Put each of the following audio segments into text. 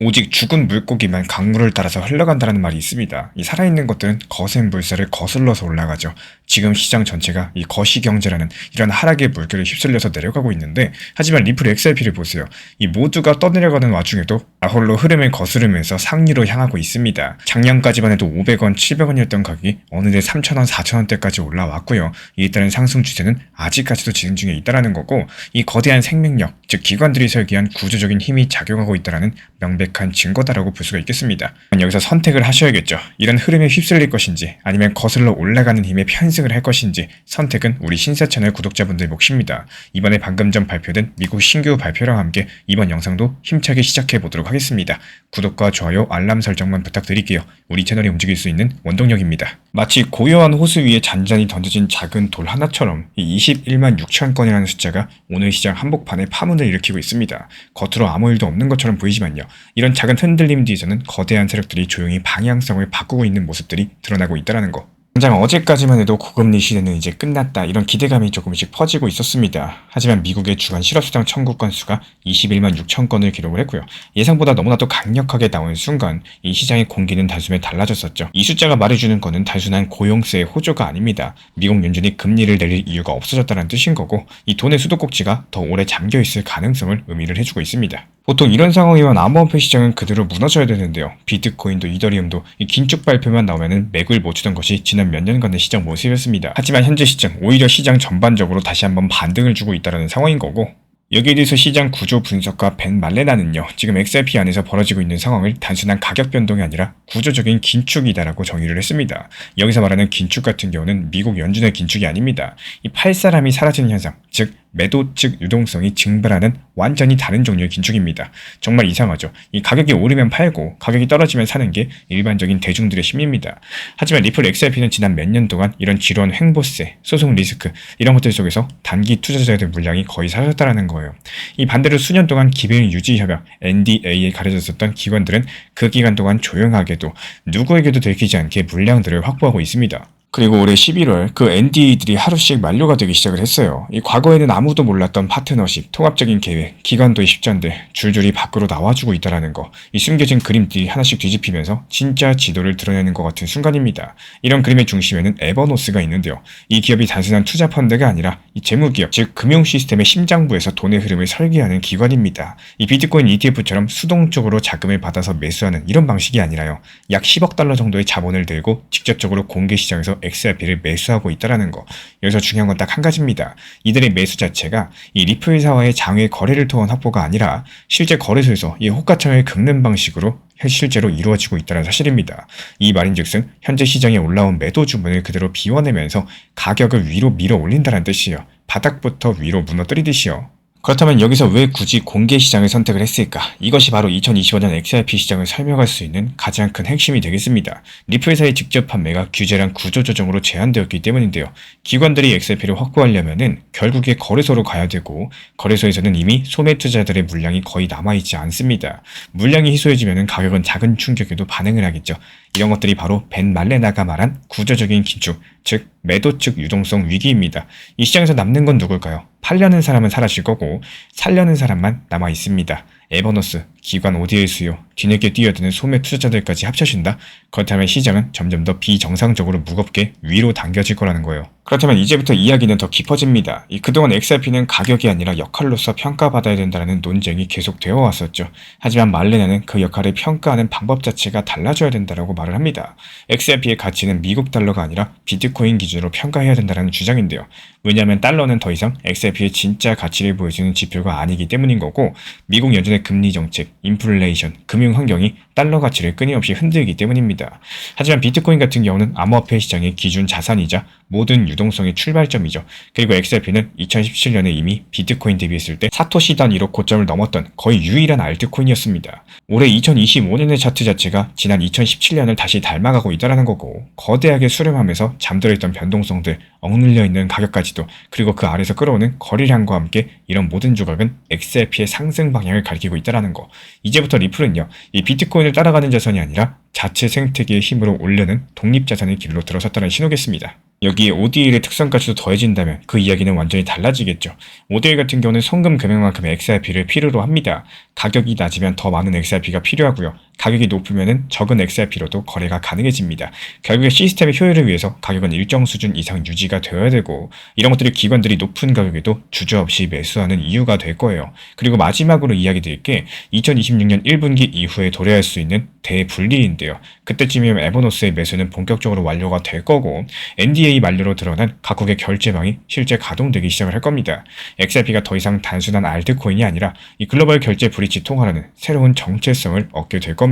오직 죽은 물고기만 강물을 따라서 흘러간다는 말이 있습니다. 이 살아있는 것들은 거센 물살을 거슬러서 올라가죠. 지금 시장 전체가 이 거시경제라는 이런 하락의 물결에 휩쓸려서 내려가고 있는데, 하지만 리플 XRP를 보세요. 이 모두가 떠내려가는 와중에도 나홀로 흐름을 거스르면서 상위로 향하고 있습니다. 작년까지만 해도 500원, 700원이었던 가격이 어느새 3,000원, 4,000원대까지 올라왔고요. 이에 따른 상승 추세는 아직까지도 진행 중에 있다는 거고, 이 거대한 생명력, 즉 기관들이 설계한 구조적인 힘이 작용하고 있다는 명백한 증거다라고 볼 수가 있겠습니다. 여기서 선택을 하셔야겠죠. 이런 흐름에 휩쓸릴 것인지 아니면 거슬러 올라가는 힘에 편승을 할 것인지, 선택은 우리 신사 채널 구독자분들 몫입니다. 이번에 방금 전 발표된 미국 신규 발표랑 함께 이번 영상도 힘차게 시작해 보도록 하겠습니다. 구독과 좋아요, 알람 설정만 부탁드릴게요. 우리 채널이 움직일 수 있는 원동력입니다. 마치 고요한 호수 위에 잔잔히 던져진 작은 돌 하나처럼 이 21만 6천 건이라는 숫자가 오늘 시장 한복판에 파문을 일으키고 있습니다. 겉으로 아무 일도 없는 것처럼 보이지만요, 이런 작은 흔들림 뒤에서는 거대한 세력들이 조용히 방향성을 바꾸고 있는 모습들이 드러나고 있다는 거. 당장 어제까지만 해도 고금리 시대는 이제 끝났다, 이런 기대감이 조금씩 퍼지고 있었습니다. 하지만 미국의 주간 실업수당 청구 건수가 21만 6천 건을 기록을 했고요. 예상보다 너무나도 강력하게 나온 순간 이 시장의 공기는 단숨에 달라졌었죠. 이 숫자가 말해주는 것은 단순한 고용세의 호조가 아닙니다. 미국 연준이 금리를 내릴 이유가 없어졌다는 뜻인 거고, 이 돈의 수도꼭지가 더 오래 잠겨있을 가능성을 의미를 해주고 있습니다. 보통 이런 상황이면 암호화폐 시장은 그대로 무너져야 되는데요. 비트코인도 이더리움도 이 긴축 발표만 나오면 맥을 못 추던 것이 지난 몇 년간의 시장 모습이었습니다. 하지만 현재 시장, 오히려 시장 전반적으로 다시 한번 반등을 주고 있다는 상황인 거고, 여기에 대해서 시장 구조 분석가 벤 말레나는요, 지금 XRP 안에서 벌어지고 있는 상황을 단순한 가격 변동이 아니라 구조적인 긴축이다라고 정의를 했습니다. 여기서 말하는 긴축 같은 경우는 미국 연준의 긴축이 아닙니다. 이 팔 사람이 사라지는 현상, 즉 매도 측 유동성이 증발하는 완전히 다른 종류의 긴축입니다. 정말 이상하죠. 이 가격이 오르면 팔고 가격이 떨어지면 사는 게 일반적인 대중들의 심리입니다. 하지만 리플 XRP는 지난 몇 년 동안 이런 지루한 횡보세, 소송 리스크, 이런 것들 속에서 단기 투자자들의 물량이 거의 사라졌다는 거예요. 이 반대로 수년 동안 기밀 유지 협약 NDA에 가려졌었던 기관들은 그 기간 동안 조용하게도 누구에게도 들키지 않게 물량들을 확보하고 있습니다. 그리고 올해 11월 그 NDA들이 하루씩 만료가 되기 시작을 했어요. 이 과거에는 아무도 몰랐던 파트너십, 통합적인 계획, 기관도의 십전들 줄줄이 밖으로 나와주고 있다는 거. 이 숨겨진 그림들이 하나씩 뒤집히면서 진짜 지도를 드러내는 것 같은 순간입니다. 이런 그림의 중심에는 에버노스가 있는데요. 이 기업이 단순한 투자 펀드가 아니라 이 재무기업, 즉 금융 시스템의 심장부에서 돈의 흐름을 설계하는 기관입니다. 이 비트코인 ETF처럼 수동적으로 자금을 받아서 매수하는 이런 방식이 아니라요, 약 10억 달러 정도의 자본을 들고 직접적으로 공개 시장에서 XRP를 매수하고 있다는 거. 여기서 중요한 건 딱 한 가지입니다. 이들의 매수 자체가 이 리플사와의 장외 거래를 통한 확보가 아니라 실제 거래소에서 이 호가창을 긁는 방식으로 실제로 이루어지고 있다는 사실입니다. 이 말인즉슨 현재 시장에 올라온 매도 주문을 그대로 비워내면서 가격을 위로 밀어 올린다는 뜻이에요. 바닥부터 위로 무너뜨리듯이요. 그렇다면 여기서 왜 굳이 공개 시장을 선택을 했을까? 이것이 바로 2025년 XRP 시장을 설명할 수 있는 가장 큰 핵심이 되겠습니다. 리플사의 직접 판매가 규제랑 구조조정으로 제한되었기 때문인데요. 기관들이 XRP를 확보하려면은 결국에 거래소로 가야 되고, 거래소에서는 이미 소매 투자자들의 물량이 거의 남아있지 않습니다. 물량이 희소해지면은 가격은 작은 충격에도 반응을 하겠죠. 이런 것들이 바로 벤 말레나가 말한 구조적인 긴축, 즉 매도 측 유동성 위기입니다. 이 시장에서 남는 건 누굴까요? 팔려는 사람은 사라질 거고 살려는 사람만 남아 있습니다. 에버노스, 기관 ODL 수요, 뒤늦게 뛰어드는 소매 투자자들까지 합쳐진다? 그렇다면 시장은 점점 더 비정상적으로 무겁게 위로 당겨질 거라는 거예요. 그렇다면 이제부터 이야기는 더 깊어집니다. 그동안 XRP는 가격이 아니라 역할로서 평가받아야 된다는 논쟁이 계속되어 왔었죠. 하지만 말레나는 그 역할을 평가하는 방법 자체가 달라져야 된다고 말을 합니다. XRP의 가치는 미국 달러가 아니라 비트코인 기준으로 평가해야 된다는 주장인데요. 왜냐하면 달러는 더 이상 XRP의 진짜 가치를 보여주는 지표가 아니기 때문인 거고, 미국 연준의 금리 정책, 인플레이션, 금융 환경이 달러 가치를 끊임없이 흔들기 때문입니다. 하지만 비트코인 같은 경우는 암호화폐 시장의 기준 자산이자 모든 유동성의 출발점이죠. 그리고 XRP는 2017년에 이미 비트코인 대비했을 때 사토시 단위로 고점을 넘었던 거의 유일한 알트코인이었습니다. 올해 2025년의 차트 자체가 지난 2017년을 다시 닮아가고 있다는 거고, 거대하게 수렴하면서 잠들어있던 변동성들, 억눌려 있는 가격까지도, 그리고 그 아래서 끌어오는 거래량과 함께 이런 모든 조각은 XRP의 상승 방향을 가리키고 있다는 거. 이제부터 리플은요, 이 비트코인을 따라가는 자산이 아니라 자체 생태계의 힘으로 올려는 독립자산의 길로 들어섰다는 신호겠습니다. 여기에 ODL의 특성까지도 더해진다면 그 이야기는 완전히 달라지겠죠. ODL 같은 경우는 송금 금액만큼의 XRP를 필요로 합니다. 가격이 낮으면 더 많은 XRP가 필요하고요. 가격이 높으면 적은 XRP로도 거래가 가능해집니다. 결국에 시스템의 효율을 위해서 가격은 일정 수준 이상 유지가 되어야 되고, 이런 것들이 기관들이 높은 가격에도 주저없이 매수하는 이유가 될 거예요. 그리고 마지막으로 이야기 드릴 게 2026년 1분기 이후에 도래할 수 있는 대분리인데요. 그때쯤이면 에버노스의 매수는 본격적으로 완료가 될 거고, NDA 만료로 드러난 각국의 결제망이 실제 가동되기 시작을 할 겁니다. XRP가 더 이상 단순한 알트코인이 아니라 이 글로벌 결제 브릿지 통화라는 새로운 정체성을 얻게 될 겁니다.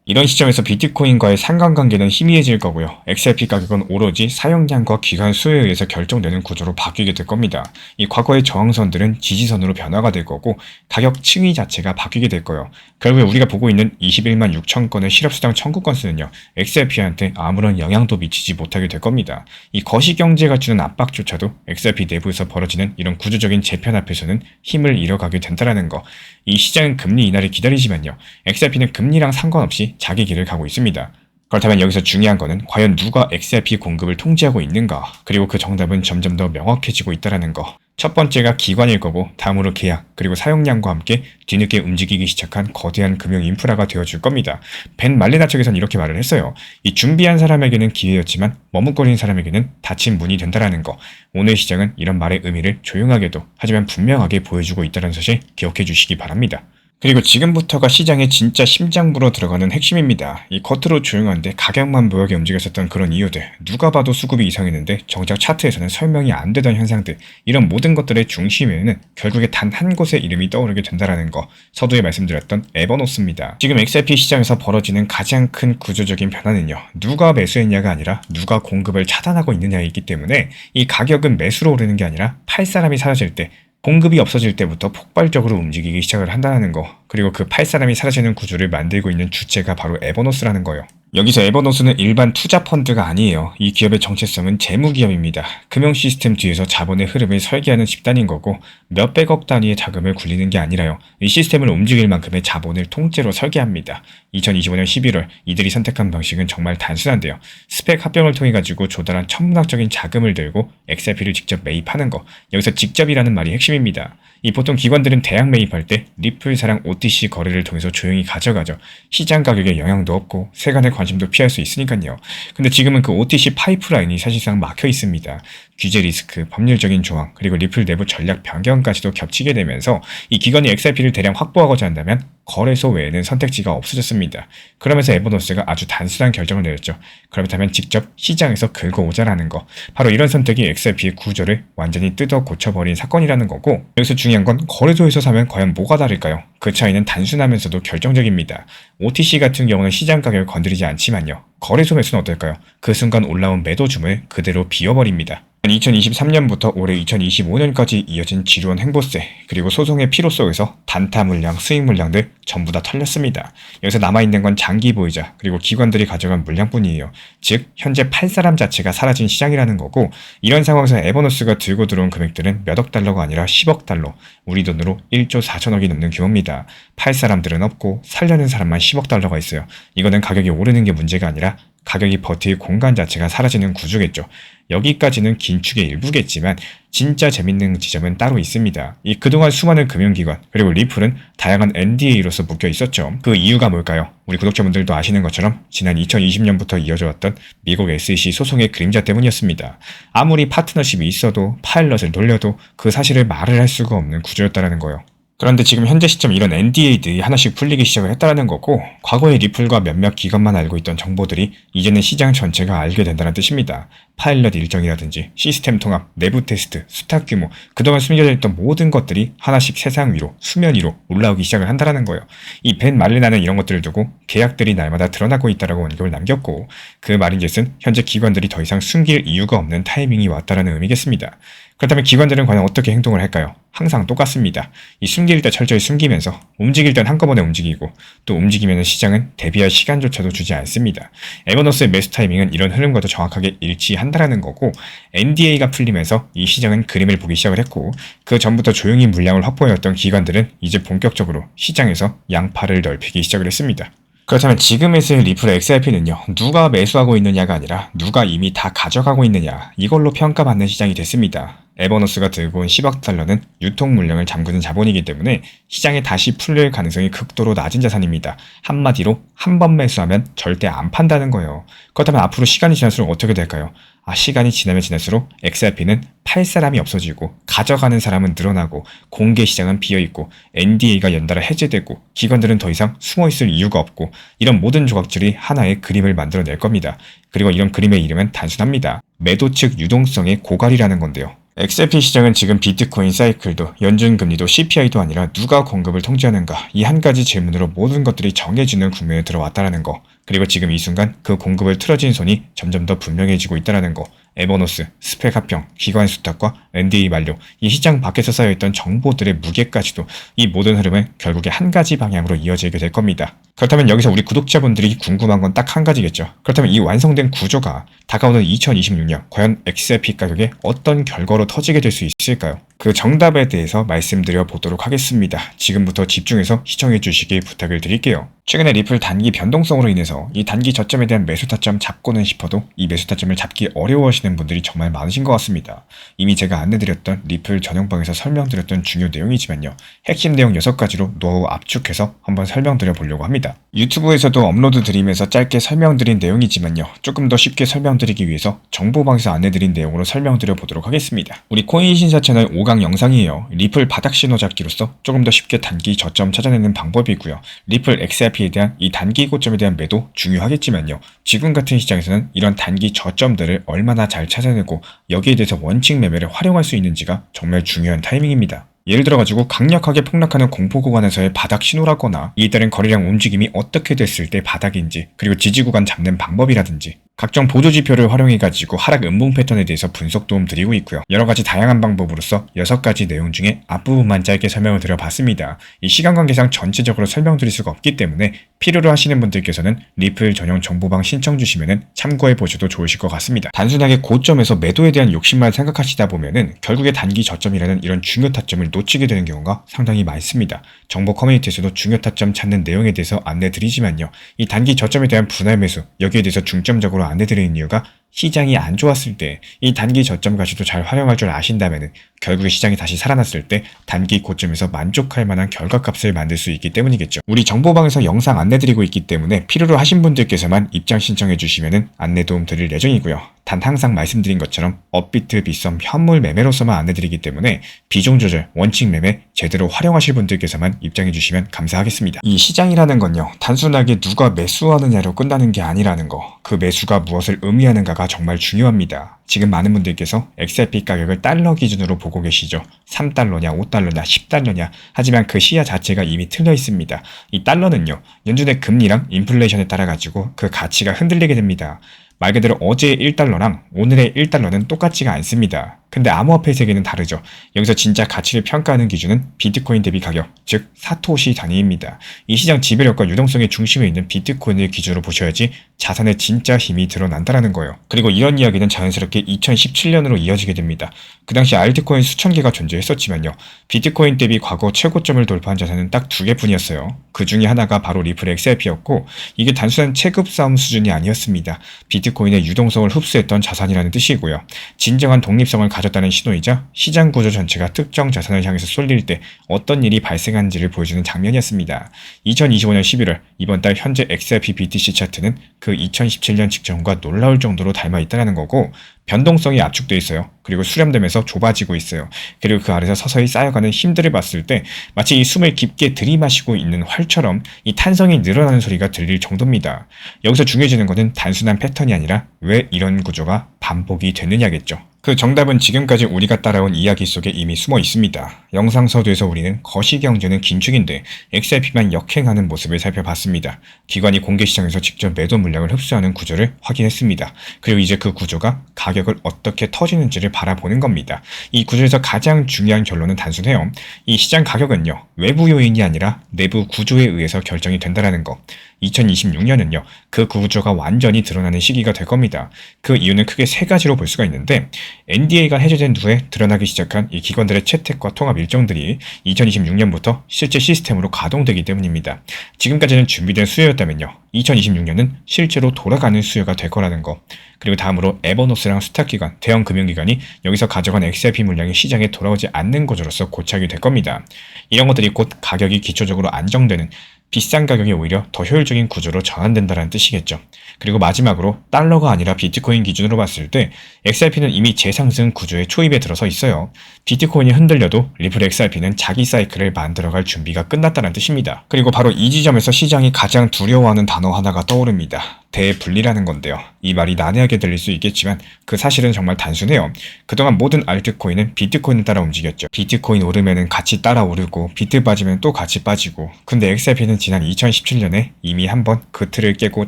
이런 시점에서 비트코인과의 상관관계는 희미해질 거고요. XRP 가격은 오로지 사용량과 기간 수에 의해서 결정되는 구조로 바뀌게 될 겁니다. 이 과거의 저항선들은 지지선으로 변화가 될 거고, 가격 층위 자체가 바뀌게 될 거예요. 결국에 우리가 보고 있는 21만 6천 건의 실업수당 청구 건수는요, XRP한테 아무런 영향도 미치지 못하게 될 겁니다. 이 거시경제가 주는 압박조차도 XRP 내부에서 벌어지는 이런 구조적인 재편 앞에서는 힘을 잃어가게 된다는 거. 이 시장은 금리 인하를 기다리지만요, XRP는 금리랑 상관없이 자기 길을 가고 있습니다. 그렇다면 여기서 중요한 거는 과연 누가 XRP 공급을 통제하고 있는가, 그리고 그 정답은 점점 더 명확해지고 있다는 거. 첫 번째가 기관일 거고, 다음으로 계약, 그리고 사용량과 함께 뒤늦게 움직이기 시작한 거대한 금융 인프라가 되어줄 겁니다. 벤 말레나 측에서는 이렇게 말을 했어요. 이 준비한 사람에게는 기회였지만 머뭇거린 사람에게는 닫힌 문이 된다는 거. 오늘 시장은 이런 말의 의미를 조용하게도 하지만 분명하게 보여주고 있다는 사실 기억해 주시기 바랍니다. 그리고 지금부터가 시장의 진짜 심장부로 들어가는 핵심입니다. 이 겉으로 조용한데 가격만 보여게 움직였었던 그런 이유들, 누가 봐도 수급이 이상했는데 정작 차트에서는 설명이 안 되던 현상들, 이런 모든 것들의 중심에는 결국에 단 한 곳의 이름이 떠오르게 된다는 거, 서두에 말씀드렸던 에버노스입니다. 지금 XRP 시장에서 벌어지는 가장 큰 구조적인 변화는요, 누가 매수했냐가 아니라 누가 공급을 차단하고 있느냐이기 때문에 이 가격은 매수로 오르는 게 아니라 팔 사람이 사라질 때, 공급이 없어질 때부터 폭발적으로 움직이기 시작을 한다는 거, 그리고 그 팔 사람이 사라지는 구조를 만들고 있는 주체가 바로 에버노스라는 거예요. 여기서 에버노스는 일반 투자 펀드가 아니에요. 이 기업의 정체성은 재무기업입니다. 금융 시스템 뒤에서 자본의 흐름을 설계하는 집단인 거고, 몇백억 단위의 자금을 굴리는 게 아니라요, 이 시스템을 움직일 만큼의 자본을 통째로 설계합니다. 2025년 11월 이들이 선택한 방식은 정말 단순한데요. 스펙 합병을 통해 가지고 조달한 천문학적인 자금을 들고 XRP를 직접 매입하는 거. 여기서 직접이라는 말이 핵심입니다. 이 보통 기관들은 대량 매입할 때 리플사랑 OTC 거래를 통해서 조용히 가져가죠. 시장 가격에 영향도 없고 세간의 관심도 피할 수 있으니까요. 근데 지금은 그 OTC 파이프라인이 사실상 막혀 있습니다. 규제 리스크, 법률적인 조항, 그리고 리플 내부 전략 변경까지도 겹치게 되면서 이 기관이 XRP를 대량 확보하고자 한다면 거래소 외에는 선택지가 없어졌습니다. 그러면서 에버노스가 아주 단순한 결정을 내렸죠. 그렇다면 직접 시장에서 긁어오자라는 거. 바로 이런 선택이 XRP의 구조를 완전히 뜯어 고쳐버린 사건이라는 거고, 여기서 중요한 건 거래소에서 사면 과연 뭐가 다를까요? 그 차이는 단순하면서도 결정적입니다. OTC 같은 경우는 시장 가격을 건드리지 않지만요, 거래소 매수는 어떨까요? 그 순간 올라온 매도 줌을 그대로 비워버립니다. 2023년부터 올해 2025년까지 이어진 지루한 행보세, 그리고 소송의 피로 속에서 단타 물량, 수익 물량들 전부 다 털렸습니다. 여기서 남아있는 건 장기 보유자, 그리고 기관들이 가져간 물량뿐이에요. 즉 현재 팔 사람 자체가 사라진 시장이라는 거고, 이런 상황에서 에버노스가 들고 들어온 금액들은 몇억 달러가 아니라 10억 달러, 우리 돈으로 1조 4천억이 넘는 규모입니다. 팔 사람들은 없고 살려는 사람만 10억 달러가 있어요. 이거는 가격이 오르는 게 문제가 아니라 가격이 버틸 공간 자체가 사라지는 구조겠죠. 여기까지는 긴축의 일부겠지만 진짜 재밌는 지점은 따로 있습니다. 이 그동안 수많은 금융기관, 그리고 리플은 다양한 NDA로서 묶여 있었죠. 그 이유가 뭘까요? 우리 구독자분들도 아시는 것처럼 지난 2020년부터 이어져 왔던 미국 SEC 소송의 그림자 때문이었습니다. 아무리 파트너십이 있어도 파일럿을 돌려도 그 사실을 말을 할 수가 없는 구조였다는 거예요. 그런데 지금 현재 시점 이런 NDA들이 하나씩 풀리기 시작을 했다는 거고, 과거의 리플과 몇몇 기관만 알고 있던 정보들이 이제는 시장 전체가 알게 된다는 뜻입니다. 파일럿 일정이라든지 시스템 통합, 내부 테스트, 수탁 규모, 그동안 숨겨져 있던 모든 것들이 하나씩 세상 위로, 수면 위로 올라오기 시작을 한다는 거예요. 이 벤 말레나는 이런 것들을 두고 계약들이 날마다 드러나고 있다라고 원격을 남겼고, 그 말인즉슨 현재 기관들이 더 이상 숨길 이유가 없는 타이밍이 왔다라는 의미겠습니다. 그렇다면 기관들은 과연 어떻게 행동을 할까요? 항상 똑같습니다. 이 숨길 때 철저히 숨기면서 움직일 땐 한꺼번에 움직이고, 또 움직이면 시장은 대비할 시간조차도 주지 않습니다. 에버노스의 매수 타이밍은 이런 흐름과도 정확하게 일치한다라는 거고, NDA가 풀리면서 이 시장은 그림을 보기 시작을 했고, 그 전부터 조용히 물량을 확보해왔던 기관들은 이제 본격적으로 시장에서 양파를 넓히기 시작을 했습니다. 그렇다면 지금에서의 리플 XRP는요, 누가 매수하고 있느냐가 아니라 누가 이미 다 가져가고 있느냐, 이걸로 평가받는 시장이 됐습니다. 에버노스가 들고 온 10억 달러는 유통 물량을 잠그는 자본이기 때문에 시장에 다시 풀릴 가능성이 극도로 낮은 자산입니다. 한마디로 한 번 매수하면 절대 안 판다는 거예요. 그렇다면 앞으로 시간이 지날수록 어떻게 될까요? 시간이 지나면 지날수록 XRP는 팔 사람이 없어지고 가져가는 사람은 늘어나고 공개 시장은 비어있고 NDA가 연달아 해제되고 기관들은 더 이상 숨어있을 이유가 없고 이런 모든 조각들이 하나의 그림을 만들어낼 겁니다. 그리고 이런 그림의 이름은 단순합니다. 매도 측 유동성의 고갈이라는 건데요. XRP 시장은 지금 비트코인 사이클도 연준금리도 CPI도 아니라 누가 공급을 통제하는가 이 한 가지 질문으로 모든 것들이 정해지는 국면에 들어왔다는 거, 그리고 지금 이 순간 그 공급을 틀어진 손이 점점 더 분명해지고 있다는 거, 에버노스, 스펙 합병, 기관 수탁과 NDA 만료, 이 시장 밖에서 쌓여있던 정보들의 무게까지도 이 모든 흐름은 결국에 한 가지 방향으로 이어지게 될 겁니다. 그렇다면 여기서 우리 구독자분들이 궁금한 건 딱 한 가지겠죠. 그렇다면 이 완성된 구조가 다가오는 2026년 과연 XRP 가격에 어떤 결과로 터지게 될 수 있을까요? 그 정답에 대해서 말씀드려 보도록 하겠습니다. 지금부터 집중해서 시청해 주시길 부탁을 드릴게요. 최근에 리플 단기 변동성으로 인해서 이 단기 저점에 대한 매수 타점 잡고는 싶어도 이 매수 타점을 잡기 어려워하시는 분들이 정말 많으신 것 같습니다. 이미 제가 안내드렸던 리플 전용방에서 설명드렸던 중요 내용이지만요. 핵심 내용 6가지로 노하우 압축해서 한번 설명드려 보려고 합니다. 유튜브에서도 업로드 드리면서 짧게 설명드린 내용이지만요. 조금 더 쉽게 설명드리기 위해서 정보방에서 안내드린 내용으로 설명드려 보도록 하겠습니다. 우리 코인 신사 채널 5강 영상이에요. 리플 바닥 신호 잡기로서 조금 더 쉽게 단기 저점 찾아내는 방법이고요. 리플 XRP에 대한 이 단기 고점에 대한 매도 중요하겠지만요. 지금 같은 시장에서는 이런 단기 저점들을 얼마나 잘 찾아내고 여기에 대해서 원칙 매매를 활용할 수 있는지가 정말 중요한 타이밍입니다. 예를 들어가지고 강력하게 폭락하는 공포 구간에서의 바닥 신호라거나 이에 따른 거래량 움직임이 어떻게 됐을 때 바닥인지, 그리고 지지 구간 잡는 방법이라든지 각종 보조 지표를 활용해가지고 하락 음봉 패턴에 대해서 분석 도움 드리고 있고요. 여러가지 다양한 방법으로서 6가지 내용 중에 앞부분만 짧게 설명을 드려봤습니다. 이 시간 관계상 전체적으로 설명드릴 수가 없기 때문에 필요로 하시는 분들께서는 리플 전용 정보방 신청 주시면 참고해 보셔도 좋으실 것 같습니다. 단순하게 고점에서 매도에 대한 욕심만 생각하시다 보면은 결국에 단기 저점이라는 이런 중요 타점을 놓치게 되는 경우가 상당히 많습니다. 정보 커뮤니티에서도 중요 타점 찾는 내용에 대해서 안내 드리지만요. 이 단기 저점에 대한 분할 매수, 여기에 대해서 중점적으로 안내드리는 이유가 시장이 안 좋았을 때 이 단기 저점 가치도 잘 활용할 줄 아신다면 결국에 시장이 다시 살아났을 때 단기 고점에서 만족할 만한 결과값을 만들 수 있기 때문이겠죠. 우리 정보방에서 영상 안내드리고 있기 때문에 필요로 하신 분들께서만 입장 신청해 주시면 안내 도움 드릴 예정이고요. 단 항상 말씀드린 것처럼 업비트, 빗썸, 현물 매매로서만 안내드리기 때문에 비중 조절, 원칙 매매 제대로 활용하실 분들께서만 입장해 주시면 감사하겠습니다. 이 시장이라는 건요, 단순하게 누가 매수하느냐로 끝나는 게 아니라는 거, 그 매수가 무엇을 의미하는가가 정말 중요합니다. 지금 많은 분들께서 XRP 가격을 달러 기준으로 보고 계시죠. 3달러냐, 5달러냐, 10달러냐. 하지만 그 시야 자체가 이미 틀려 있습니다. 이 달러는요, 연준의 금리랑 인플레이션에 따라 가지고 그 가치가 흔들리게 됩니다. 말 그대로 어제의 1달러랑 오늘의 1달러는 똑같지가 않습니다. 근데 암호화폐 세계는 다르죠. 여기서 진짜 가치를 평가하는 기준은 비트코인 대비 가격, 즉 사토시 단위입니다. 이 시장 지배력과 유동성의 중심에 있는 비트코인을 기준으로 보셔야지 자산의 진짜 힘이 드러난다는 거예요. 그리고 이런 이야기는 자연스럽게 2017년으로 이어지게 됩니다. 그 당시 알트코인 수천 개가 존재했었지만요. 비트코인 대비 과거 최고점을 돌파한 자산은 딱 2개뿐이었어요. 그 중에 하나가 바로 리플 XRP였고 이게 단순한 체급 싸움 수준이 아니었습니다. 비트코인의 유동성을 흡수했던 자산이라는 뜻이고요. 진정한 독립성을 가졌다는 신호이자 시장 구조 전체가 특정 자산을 향해서 쏠릴 때 어떤 일이 발생한지를 보여주는 장면이었습니다. 2025년 11월 이번 달 현재 XRP BTC 차트는 그 2017년 직전과 놀라울 정도로 닮아 있다는 거고 변동성이 압축돼 있어요. 그리고 수렴되면서 좁아지고 있어요. 그리고 그 아래서 서서히 쌓여가는 힘들을 봤을 때 마치 이 숨을 깊게 들이마시고 있는 활처럼 이 탄성이 늘어나는 소리가 들릴 정도입니다. 여기서 중요해지는 것은 단순한 패턴이 아니라 왜 이런 구조가 반복이 되느냐겠죠. 그 정답은 지금까지 우리가 따라온 이야기 속에 이미 숨어 있습니다. 영상 서두에서 우리는 거시경제는 긴축인데 XRP만 역행하는 모습을 살펴봤습니다. 기관이 공개시장에서 직접 매도 물량을 흡수하는 구조를 확인했습니다. 그리고 이제 그 구조가 가격을 어떻게 터지는지를 바라보는 겁니다. 이 구조에서 가장 중요한 결론은 단순해요. 이 시장 가격은요, 외부 요인이 아니라 내부 구조에 의해서 결정이 된다는 거. 2026년은요, 그 구조가 완전히 드러나는 시기가 될 겁니다. 그 이유는 크게 세 가지로 볼 수가 있는데, NDA가 해제된 후에 드러나기 시작한 이 기관들의 채택과 통합 일정들이 2026년부터 실제 시스템으로 가동되기 때문입니다. 지금까지는 준비된 수요였다면요, 2026년은 실제로 돌아가는 수요가 될 거라는 거. 그리고 다음으로 에버노스랑 수탁기관, 대형 금융기관이 여기서 가져간 XRP 물량이 시장에 돌아오지 않는 구조로서 고착이 될 겁니다. 이런 것들이 곧 가격이 기초적으로 안정되는, 비싼 가격이 오히려 더 효율적인 구조로 전환된다는 뜻이겠죠. 그리고 마지막으로 달러가 아니라 비트코인 기준으로 봤을 때 XRP는 이미 재상승 구조의 초입에 들어서 있어요. 비트코인이 흔들려도 리플 XRP는 자기 사이클을 만들어갈 준비가 끝났다는 뜻입니다. 그리고 바로 이 지점에서 시장이 가장 두려워하는 단어 하나가 떠오릅니다. 대분리라는 건데요. 이 말이 난해하게 들릴 수 있겠지만 그 사실은 정말 단순해요. 그동안 모든 알트코인은 비트코인을 따라 움직였죠. 비트코인 오르면은 같이 따라 오르고 비트 빠지면 또 같이 빠지고, 근데 XRP는 지난 2017년에 이미 한번 그 틀을 깨고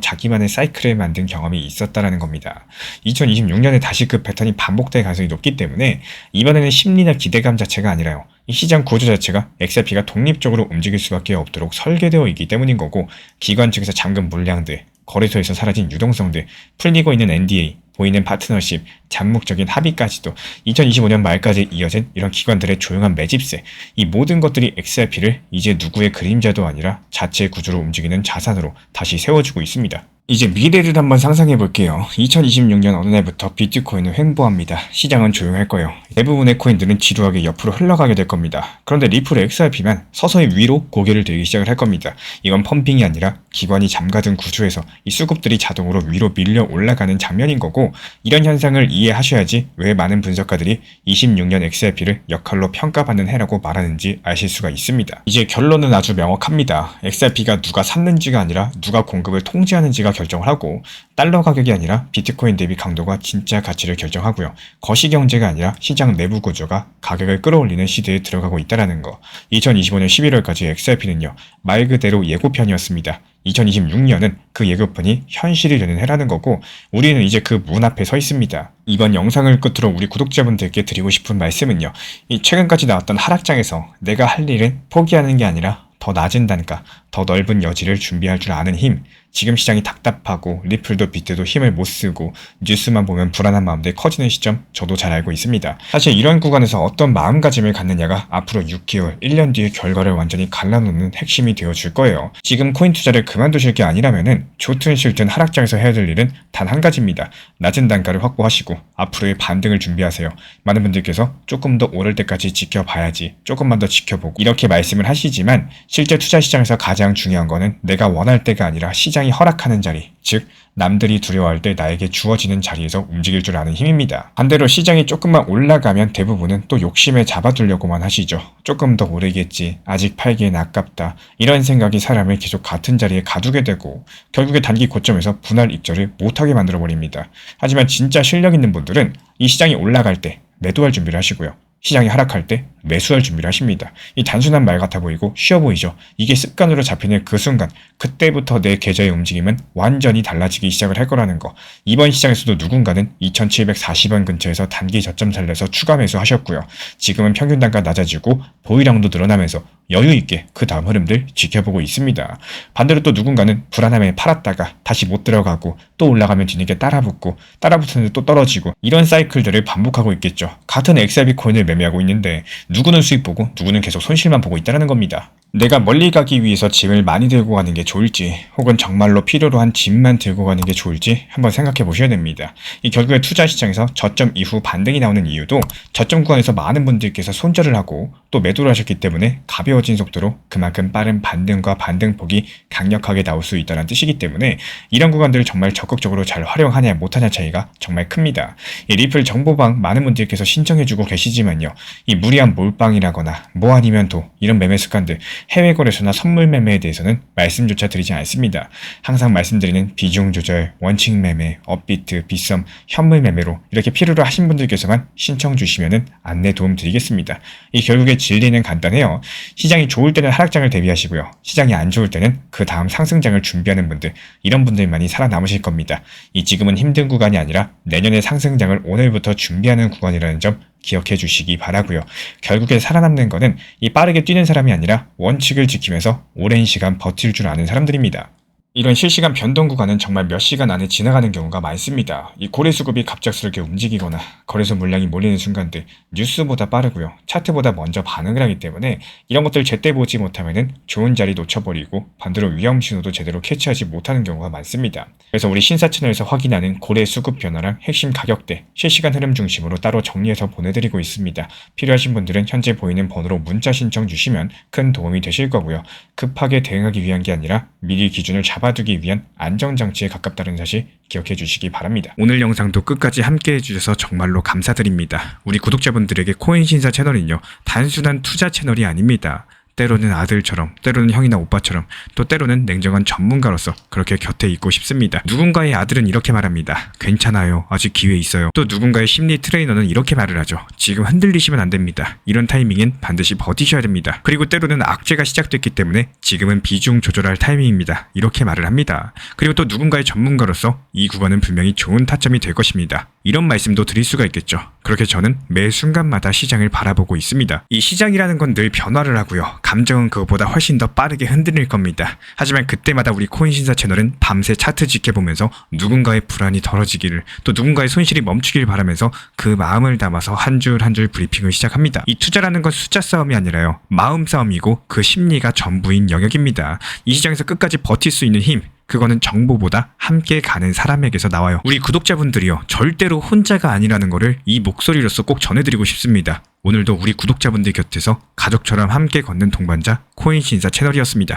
자기만의 사이클을 만든 경험이 있었다라는 겁니다. 2026년에 다시 그 패턴이 반복될 가능성이 높기 때문에 이번에는 심리나 기대감 자체가 아니라요, 이 시장 구조 자체가 XRP가 독립적으로 움직일 수밖에 없도록 설계되어 있기 때문인 거고, 기관 측에서 잠금 물량들, 거래소에서 사라진 유동성들, 풀리고 있는 NDA, 보이는 파트너십, 잠묵적인 합의까지도 2025년 말까지 이어진 이런 기관들의 조용한 매집세, 이 모든 것들이 XRP를 이제 누구의 그림자도 아니라 자체 구조로 움직이는 자산으로 다시 세워주고 있습니다. 이제 미래를 한번 상상해 볼게요. 2026년 어느 날부터 비트코인은 횡보합니다. 시장은 조용할 거예요. 대부분의 코인들은 지루하게 옆으로 흘러가게 될 겁니다. 그런데 리플 XRP만 서서히 위로 고개를 들기 시작을 할 겁니다. 이건 펌핑이 아니라 기관이 잠가든 구조에서 이 수급들이 자동으로 위로 밀려 올라가는 장면인 거고, 이런 현상을 이해하셔야지 왜 많은 분석가들이 26년 XRP를 역할로 평가받는 해라고 말하는지 아실 수가 있습니다. 이제 결론은 아주 명확합니다. XRP가 누가 샀는지가 아니라 누가 공급을 통제하는지가 결정을 하고, 달러 가격이 아니라 비트코인 대비 강도가 진짜 가치를 결정하고요. 거시경제가 아니라 시장 내부 구조가 가격을 끌어올리는 시대에 들어가고 있다는 거. 2025년 11월까지 XRP는요, 말 그대로 예고편이었습니다. 2026년은 그 예고편이 현실이 되는 해라는 거고, 우리는 이제 그 문 앞에 서 있습니다. 이번 영상을 끝으로 우리 구독자분들께 드리고 싶은 말씀은요, 이 최근까지 나왔던 하락장에서 내가 할 일은 포기하는 게 아니라 더 낮은 단가, 더 넓은 여지를 준비할 줄 아는 힘, 지금 시장이 답답하고 리플도 비트도 힘을 못 쓰고 뉴스만 보면 불안한 마음들이 커지는 시점 저도 잘 알고 있습니다. 사실 이런 구간에서 어떤 마음가짐을 갖느냐가 앞으로 6개월, 1년 뒤의 결과를 완전히 갈라놓는 핵심이 되어줄 거예요. 지금 코인 투자를 그만두실 게 아니라면은 좋든 싫든 하락장에서 해야 될 일은 단 한 가지입니다. 낮은 단가를 확보하시고 앞으로의 반등을 준비하세요. 많은 분들께서 조금 더 오를 때까지 지켜봐야지, 조금만 더 지켜보고 이렇게 말씀을 하시지만, 실제 투자 시장에서 가장 중요한 거는 내가 원할 때가 아니라 시장이 허락하는 자리, 즉 남들이 두려워할 때 나에게 주어지는 자리에서 움직일 줄 아는 힘입니다. 반대로 시장이 조금만 올라가면 대부분은 또 욕심에 잡아두려고만 하시죠. 조금 더 오르겠지, 아직 팔기엔 아깝다, 이런 생각이 사람을 계속 같은 자리에 가두게 되고 결국에 단기 고점에서 분할 입절을 못하게 만들어버립니다. 하지만 진짜 실력 있는 분들은 이 시장이 올라갈 때 매도할 준비를 하시고요, 시장이 하락할 때 매수할 준비를 하십니다. 이 단순한 말 같아 보이고 쉬워 보이죠? 이게 습관으로 잡히는 그 순간, 그때부터 내 계좌의 움직임은 완전히 달라지기 시작을 할 거라는 거. 이번 시장에서도 누군가는 2740원 근처에서 단기 저점 살려서 추가 매수하셨고요. 지금은 평균 단가 낮아지고 보유량도 늘어나면서 여유있게 그 다음 흐름들 지켜보고 있습니다. 반대로 또 누군가는 불안함에 팔았다가 다시 못 들어가고 또 올라가면 뒤늦게 따라붙었는데 또 떨어지고, 이런 사이클들을 반복하고 있겠죠. 같은 XRP 코인을 매매하고 있는데 누구는 수익 보고 누구는 계속 손실만 보고 있다는 겁니다. 내가 멀리 가기 위해서 짐을 많이 들고 가는 게 좋을지, 혹은 정말로 필요로 한 짐만 들고 가는 게 좋을지 한번 생각해 보셔야 됩니다. 이 결국에 투자 시장에서 저점 이후 반등이 나오는 이유도 저점 구간에서 많은 분들께서 손절을 하고 또 매도를 하셨기 때문에 가벼워진 속도로 그만큼 빠른 반등과 반등폭이 강력하게 나올 수 있다는 뜻이기 때문에, 이런 구간들을 정말 적극적으로 잘 활용하냐 못하냐 차이가 정말 큽니다. 이 리플 정보방 많은 분들께서 신청해주고 계시지만요, 이 무리한 몰빵이라거나 뭐 아니면 도 이런 매매 습관들, 해외 거래소나 선물 매매에 대해서는 말씀조차 드리지 않습니다. 항상 말씀드리는 비중 조절, 원칙 매매, 업비트, 빗썸, 현물 매매로 이렇게 필요로 하신 분들께서만 신청 주시면은 안내 도움 드리겠습니다. 이 결국에 진리는 간단해요. 시장이 좋을 때는 하락장을 대비하시고요, 시장이 안 좋을 때는 그 다음 상승장을 준비하는 분들, 이런 분들만이 살아남으실 겁니다. 이 지금은 힘든 구간이 아니라 내년의 상승장을 오늘부터 준비하는 구간이라는 점 기억해 주시기 바라고요. 결국에 살아남는 거는 이 빠르게 뛰는 사람이 아니라 원칙을 지키면서 오랜 시간 버틸 줄 아는 사람들입니다. 이런 실시간 변동 구간은 정말 몇 시간 안에 지나가는 경우가 많습니다. 이 고래 수급이 갑작스럽게 움직이거나 거래소 물량이 몰리는 순간들 뉴스보다 빠르고요. 차트보다 먼저 반응을 하기 때문에 이런 것들 제때 보지 못하면은 좋은 자리 놓쳐버리고 반대로 위험 신호도 제대로 캐치하지 못하는 경우가 많습니다. 그래서 우리 신사 채널에서 확인하는 고래 수급 변화랑 핵심 가격대, 실시간 흐름 중심으로 따로 정리해서 보내드리고 있습니다. 필요하신 분들은 현재 보이는 번호로 문자 신청 주시면 큰 도움이 되실 거고요. 급하게 대응하기 위한 게 아니라 미리 기준을 잡아두기 위한 안정장치에 가깝다는 사실 기억해 주시기 바랍니다. 오늘 영상도 끝까지 함께 해주셔서 정말로 감사드립니다. 우리 구독자분들에게 코인신사 채널은요, 단순한 투자 채널이 아닙니다. 때로는 아들처럼, 때로는 형이나 오빠처럼, 또 때로는 냉정한 전문가로서 그렇게 곁에 있고 싶습니다. 누군가의 아들은 이렇게 말합니다. 괜찮아요. 아직 기회 있어요. 또 누군가의 심리 트레이너는 이렇게 말을 하죠. 지금 흔들리시면 안 됩니다. 이런 타이밍엔 반드시 버티셔야 됩니다. 그리고 때로는 악재가 시작됐기 때문에 지금은 비중 조절할 타이밍입니다. 이렇게 말을 합니다. 그리고 또 누군가의 전문가로서 이 구간은 분명히 좋은 타점이 될 것입니다. 이런 말씀도 드릴 수가 있겠죠. 그렇게 저는 매 순간마다 시장을 바라보고 있습니다. 이 시장이라는 건 늘 변화를 하고요. 감정은 그것보다 훨씬 더 빠르게 흔들릴 겁니다. 하지만 그때마다 우리 코인신사 채널은 밤새 차트 지켜보면서 누군가의 불안이 덜어지기를, 또 누군가의 손실이 멈추길 바라면서 그 마음을 담아서 한 줄 한 줄 브리핑을 시작합니다. 이 투자라는 건 숫자 싸움이 아니라요, 마음 싸움이고 그 심리가 전부인 영역입니다. 이 시장에서 끝까지 버틸 수 있는 힘, 그거는 정보보다 함께 가는 사람에게서 나와요. 우리 구독자분들이요, 절대로 혼자가 아니라는 거를 이 목소리로서 꼭 전해드리고 싶습니다. 오늘도 우리 구독자분들 곁에서 가족처럼 함께 걷는 동반자 코인신사 채널이었습니다.